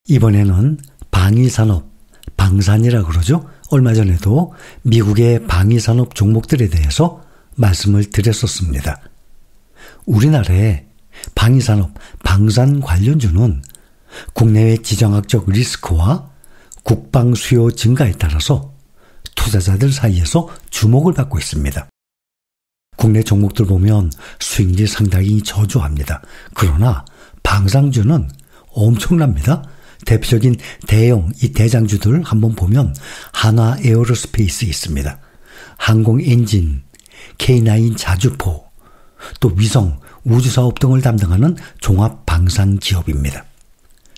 이번에는 방위산업, 방산이라고 그러죠. 얼마 전에도 미국의 방위산업 종목들에 대해서 말씀을 드렸었습니다. 우리나라의 방위산업, 방산 관련주는 국내외 지정학적 리스크와 국방 수요 증가에 따라서 투자자들 사이에서 주목을 받고 있습니다. 국내 종목들 보면 수익률이 상당히 저조합니다. 그러나 방산주는 엄청납니다. 대표적인 대형 이 대장주들 한번 보면 한화 에어로스페이스 있습니다. 항공 엔진, K9 자주포, 또 위성, 우주사업 등을 담당하는 종합 방산 기업입니다.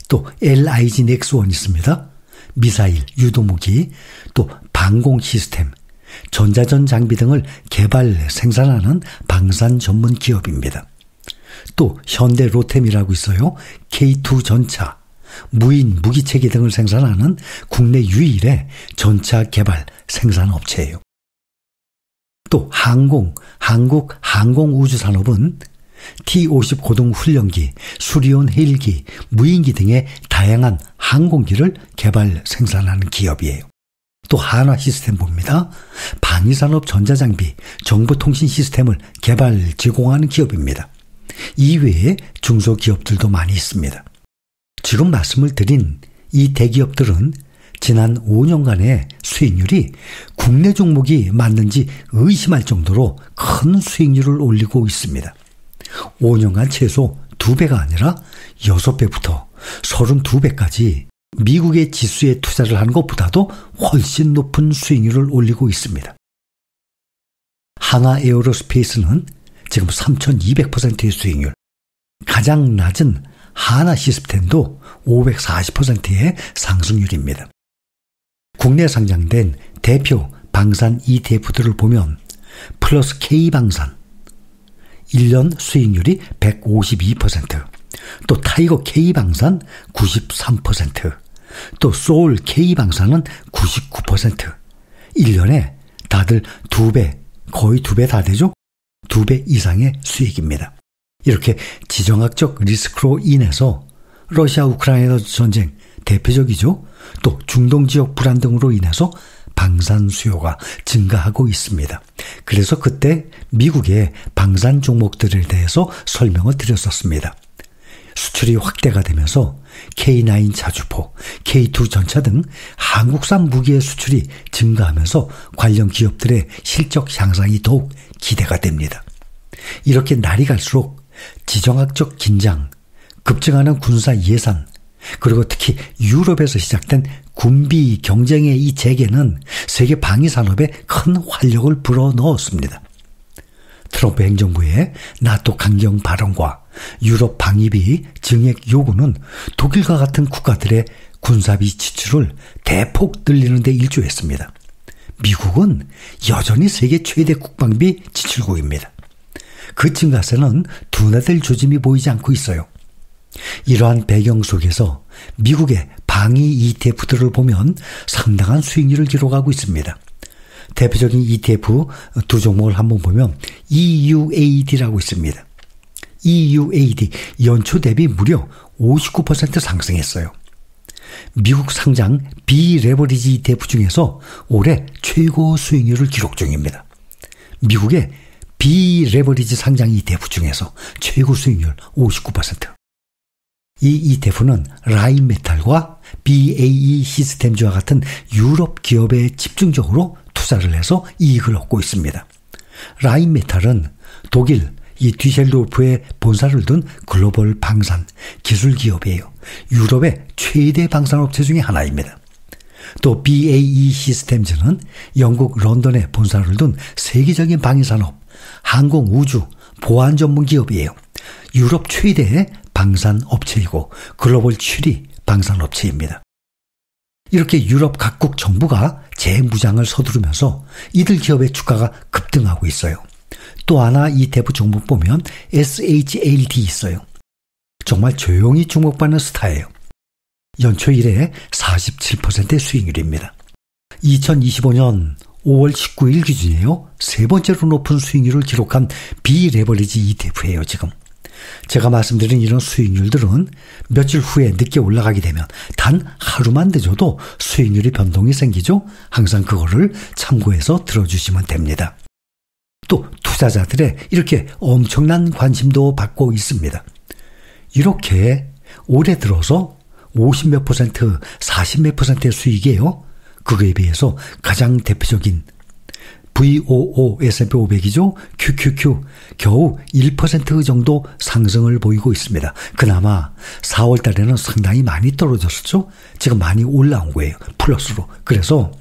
또 LIG 넥스원 있습니다. 미사일, 유도무기, 또 방공 시스템, 전자전 장비 등을 개발, 생산하는 방산 전문 기업입니다. 또 현대 로템이라고 있어요. K2 전차, 무인 무기체계 등을 생산하는 국내 유일의 전차 개발 생산 업체예요. 또 한국 항공우주산업은 T-50 고등 훈련기, 수리온 헬기, 무인기 등의 다양한 항공기를 개발 생산하는 기업이에요. 또 한화 시스템 봅니다. 방위산업 전자장비, 정보통신 시스템을 개발, 제공하는 기업입니다. 이외에 중소기업들도 많이 있습니다. 지금 말씀을 드린 이 대기업들은 지난 5년간의 수익률이 국내 종목이 맞는지 의심할 정도로 큰 수익률을 올리고 있습니다. 5년간 최소 2배가 아니라 6배부터 32배까지 미국의 지수에 투자를 하는 것보다도 훨씬 높은 수익률을 올리고 있습니다. 한화 에어로스페이스는 지금 3200%의 수익률, 가장 낮은 한화 시스템도 540%의 상승률입니다. 국내 상장된 대표 방산 ETF들을 보면 플러스 K방산 1년 수익률이 152%, 또 타이거 K방산 93%, 또 소울 K방산은 99%, 1년에 다들 2배, 거의 2배 다 되죠? 2배 이상의 수익입니다. 이렇게 지정학적 리스크로 인해서 러시아 우크라이나 전쟁 대표적이죠. 또 중동 지역 불안 등으로 인해서 방산 수요가 증가하고 있습니다. 그래서 그때 미국의 방산 종목들에 대해서 설명을 드렸었습니다. 수출이 확대가 되면서 K9 자주포, K2 전차 등 한국산 무기의 수출이 증가하면서 관련 기업들의 실적 향상이 더욱 기대가 됩니다. 이렇게 날이 갈수록 지정학적 긴장, 급증하는 군사 예산, 그리고 특히 유럽에서 시작된 군비 경쟁의 이 재개는 세계 방위산업에 큰 활력을 불어넣었습니다. 트럼프 행정부의 나토 강경 발언과 유럽 방위비 증액 요구는 독일과 같은 국가들의 군사비 지출을 대폭 늘리는 데 일조했습니다. 미국은 여전히 세계 최대 국방비 지출국입니다. 그 증가세는 둔화될 조짐이 보이지 않고 있어요. 이러한 배경 속에서 미국의 방위 ETF들을 보면 상당한 수익률을 기록하고 있습니다. 대표적인 ETF 두 종목을 한번 보면 EUAD라고 있습니다. EUAD 연초 대비 무려 59% 상승했어요. 미국 상장 비레버리지 ETF 중에서 올해 최고 수익률을 기록 중입니다. 미국의 비레버리지 상장 ETF 중에서 최고 수익률 59%. 이 ETF는 라인메탈과 BAE 시스템즈와 같은 유럽 기업에 집중적으로 투자를 해서 이익을 얻고 있습니다. 라인메탈은 독일 이 뒤셀도르프에 본사를 둔 글로벌 방산 기술 기업이에요. 유럽의 최대 방산업체 중에 하나입니다. 또 BAE 시스템즈는 영국 런던에 본사를 둔 세계적인 방위산업, 항공 우주, 보안 전문 기업이에요. 유럽 최대의 방산업체이고 글로벌 7위 방산업체입니다. 이렇게 유럽 각국 정부가 재무장을 서두르면서 이들 기업의 주가가 급등하고 있어요. 또 하나 ETF 종목 보면 SHLD 있어요. 정말 조용히 주목받는 스타예요. 연초 이래 47%의 수익률입니다. 2025년 5월 19일 기준이에요. 세 번째로 높은 수익률을 기록한 비레버리지 ETF예요, 지금. 제가 말씀드린 이런 수익률들은 며칠 후에 늦게 올라가게 되면 단 하루만 늦어도 수익률이 변동이 생기죠. 항상 그거를 참고해서 들어주시면 됩니다. 또 투자자들의 이렇게 엄청난 관심도 받고 있습니다. 이렇게 올해 들어서 50몇 %, 40몇 %의 수익이에요. 그거에 비해서 가장 대표적인 VOO S&P 500이죠. QQQ 겨우 1% 정도 상승을 보이고 있습니다. 그나마 4월 달에는 상당히 많이 떨어졌었죠. 지금 많이 올라온 거예요. 플러스로. 그래서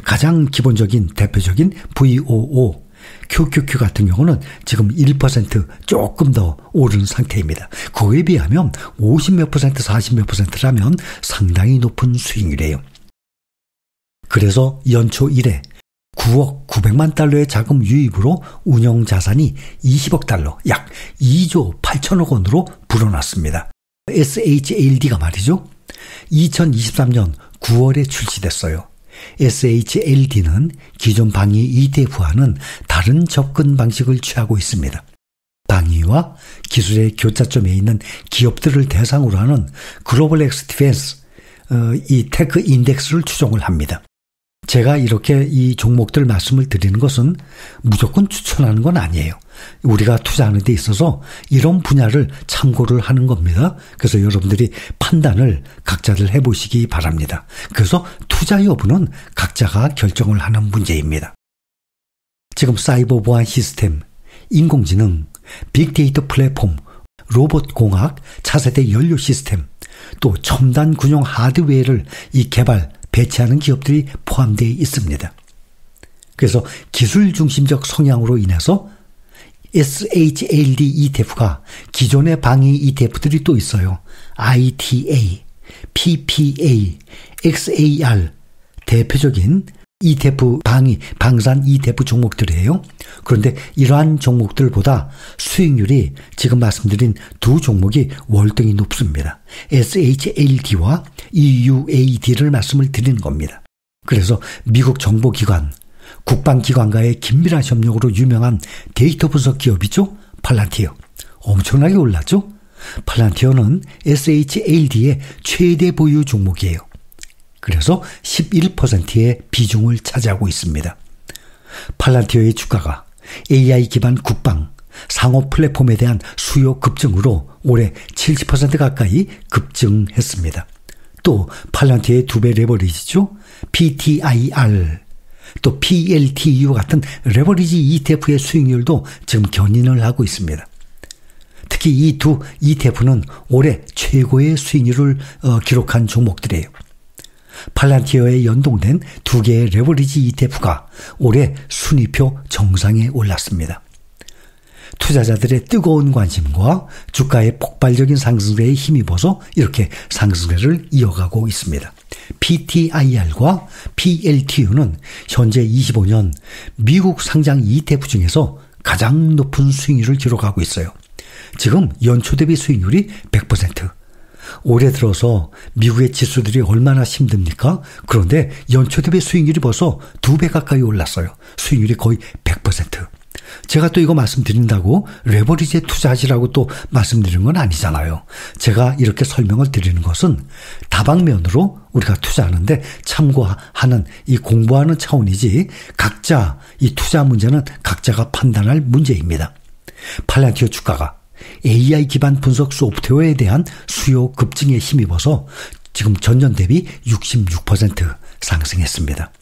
가장 기본적인 대표적인 VOO QQQ 같은 경우는 지금 1% 조금 더 오른 상태입니다. 그거에 비하면 50몇 %, 40몇 %라면 상당히 높은 수익률이에요. 그래서 연초 1회 9억 900만 달러의 자금 유입으로 운영 자산이 20억 달러, 약 2조 8천억 원으로 불어났습니다. SHLD가 말이죠. 2023년 9월에 출시됐어요. SHLD는 기존 방위 ETF와는 다른 접근 방식을 취하고 있습니다. 방위와 기술의 교차점에 있는 기업들을 대상으로 하는 글로벌 엑스 디펜스 이 테크 인덱스를 추종을 합니다. 제가 이렇게 이 종목들 말씀을 드리는 것은 무조건 추천하는 건 아니에요. 우리가 투자하는 데 있어서 이런 분야를 참고를 하는 겁니다. 그래서 여러분들이 판단을 각자들 해보시기 바랍니다. 그래서 투자 여부는 각자가 결정을 하는 문제입니다. 지금 사이버 보안 시스템, 인공지능, 빅데이터 플랫폼, 로봇 공학, 차세대 연료 시스템, 또 첨단 군용 하드웨어를 이 개발, 배치하는 기업들이 포함되어 있습니다. 그래서 기술 중심적 성향으로 인해서 SHLD ETF가 기존의 방위 ETF들이 또 있어요. ITA, PPA, XAR 대표적인 ETF 방산 ETF 종목들이에요. 그런데 이러한 종목들보다 수익률이 지금 말씀드린 두 종목이 월등히 높습니다. SHLD와 EUAD를 말씀을 드리는 겁니다. 그래서 미국 정보기관, 국방기관과의 긴밀한 협력으로 유명한 데이터 분석 기업이죠. 팔란티어. 엄청나게 올랐죠. 팔란티어는 SHLD의 최대 보유 종목이에요. 그래서 11%의 비중을 차지하고 있습니다. 팔란티어의 주가가 AI 기반 국방, 상호 플랫폼에 대한 수요 급증으로 올해 70% 가까이 급증했습니다. 또 팔란티어의 2배 레버리지죠. PTIR, 또 PLTU 같은 레버리지 ETF의 수익률도 지금 견인을 하고 있습니다. 특히 이 두 ETF는 올해 최고의 수익률을 기록한 종목들이에요. 팔란티어에 연동된 두 개의 레버리지 ETF가 올해 순위표 정상에 올랐습니다. 투자자들의 뜨거운 관심과 주가의 폭발적인 상승세에 힘입어서 이렇게 상승세를 이어가고 있습니다. PTIR과 PLTU는 현재 25년 미국 상장 ETF 중에서 가장 높은 수익률을 기록하고 있어요. 지금 연초 대비 수익률이 100%. 올해 들어서 미국의 지수들이 얼마나 힘듭니까? 그런데 연초 대비 수익률이 벌써 2배 가까이 올랐어요. 수익률이 거의 100%. 제가 또 이거 말씀드린다고 레버리지에 투자하시라고 또 말씀드리는 건 아니잖아요. 제가 이렇게 설명을 드리는 것은 다방면으로 우리가 투자하는데 참고하는 이 공부하는 차원이지 각자 이 투자 문제는 각자가 판단할 문제입니다. 팔란티어 주가가 AI 기반 분석 소프트웨어에 대한 수요 급증에 힘입어서 지금 전년 대비 66% 상승했습니다.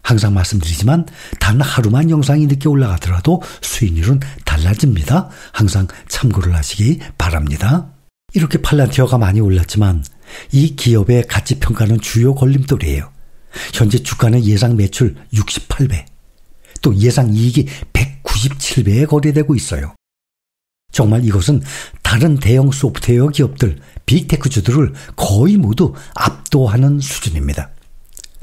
항상 말씀드리지만 단 하루만 영상이 늦게 올라가더라도 수익률은 달라집니다. 항상 참고를 하시기 바랍니다. 이렇게 팔란티어가 많이 올랐지만 이 기업의 가치평가는 주요 걸림돌이에요. 현재 주가는 예상 매출 68배, 또 예상 이익이 197배에 거래되고 있어요. 정말 이것은 다른 대형 소프트웨어 기업들, 빅테크주들을 거의 모두 압도하는 수준입니다.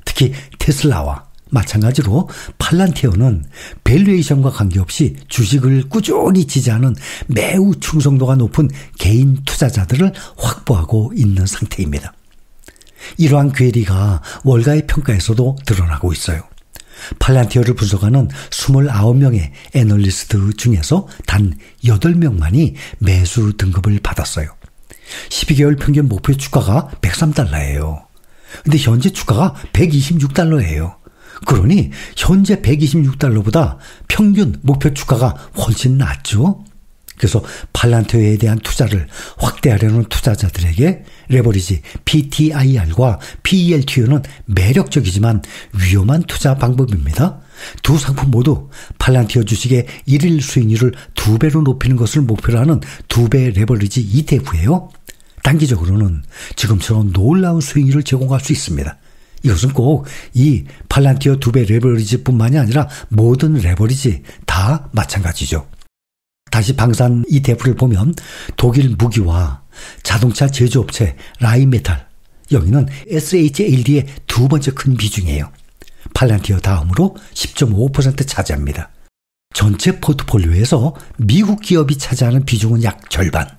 특히 테슬라와 마찬가지로 팔란티어는 밸류에이션과 관계없이 주식을 꾸준히 지지하는 매우 충성도가 높은 개인 투자자들을 확보하고 있는 상태입니다. 이러한 괴리가 월가의 평가에서도 드러나고 있어요. 팔란티어를 분석하는 29명의 애널리스트 중에서 단 8명만이 매수 등급을 받았어요. 12개월 평균 목표 주가가 103달러예요. 근데 현재 주가가 126달러예요. 그러니 현재 126달러보다 평균 목표 주가가 훨씬 낮죠. 그래서 팔란티어에 대한 투자를 확대하려는 투자자들에게 레버리지 PTIR과 PER2는 매력적이지만 위험한 투자 방법입니다. 두 상품 모두 팔란티어 주식의 1일 수익률을 2배로 높이는 것을 목표로 하는 2배 레버리지 ETF예요. 단기적으로는 지금처럼 놀라운 수익률을 제공할 수 있습니다. 이것은 꼭 이 팔란티어 2배 레버리지뿐만이 아니라 모든 레버리지 다 마찬가지죠. 다시 방산 ETF를 보면 독일 무기와 자동차 제조업체 라인메탈, 여기는 SHLD의 두 번째 큰 비중이에요. 팔란티어 다음으로 10.5% 차지합니다. 전체 포트폴리오에서 미국 기업이 차지하는 비중은 약 절반.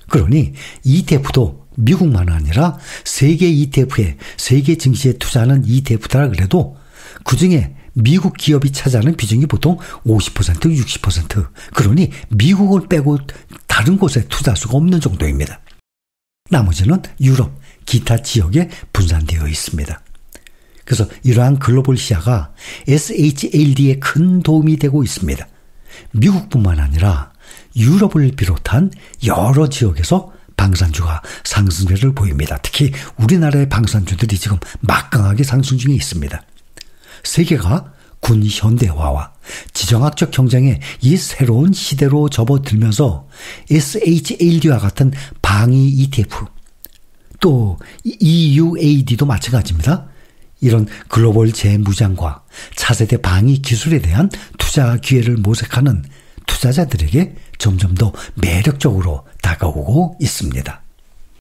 그러니 ETF도 미국만 아니라 세계 ETF에 세계 증시에 투자하는 ETF더라 그래도 그중에 미국 기업이 차지하는 비중이 보통 50%, 60%. 그러니 미국을 빼고 다른 곳에 투자할 수가 없는 정도입니다. 나머지는 유럽, 기타 지역에 분산되어 있습니다. 그래서 이러한 글로벌 시야가 SHLD에 큰 도움이 되고 있습니다. 미국뿐만 아니라 유럽을 비롯한 여러 지역에서 방산주가 상승세를 보입니다. 특히 우리나라의 방산주들이 지금 막강하게 상승 중에 있습니다. 세계가 군 현대화와 지정학적 경쟁의 이 새로운 시대로 접어들면서 SHLD와 같은 방위 ETF, 또 EUAD도 마찬가지입니다. 이런 글로벌 재무장과 차세대 방위 기술에 대한 투자 기회를 모색하는 투자자들에게 점점 더 매력적으로 다가오고 있습니다.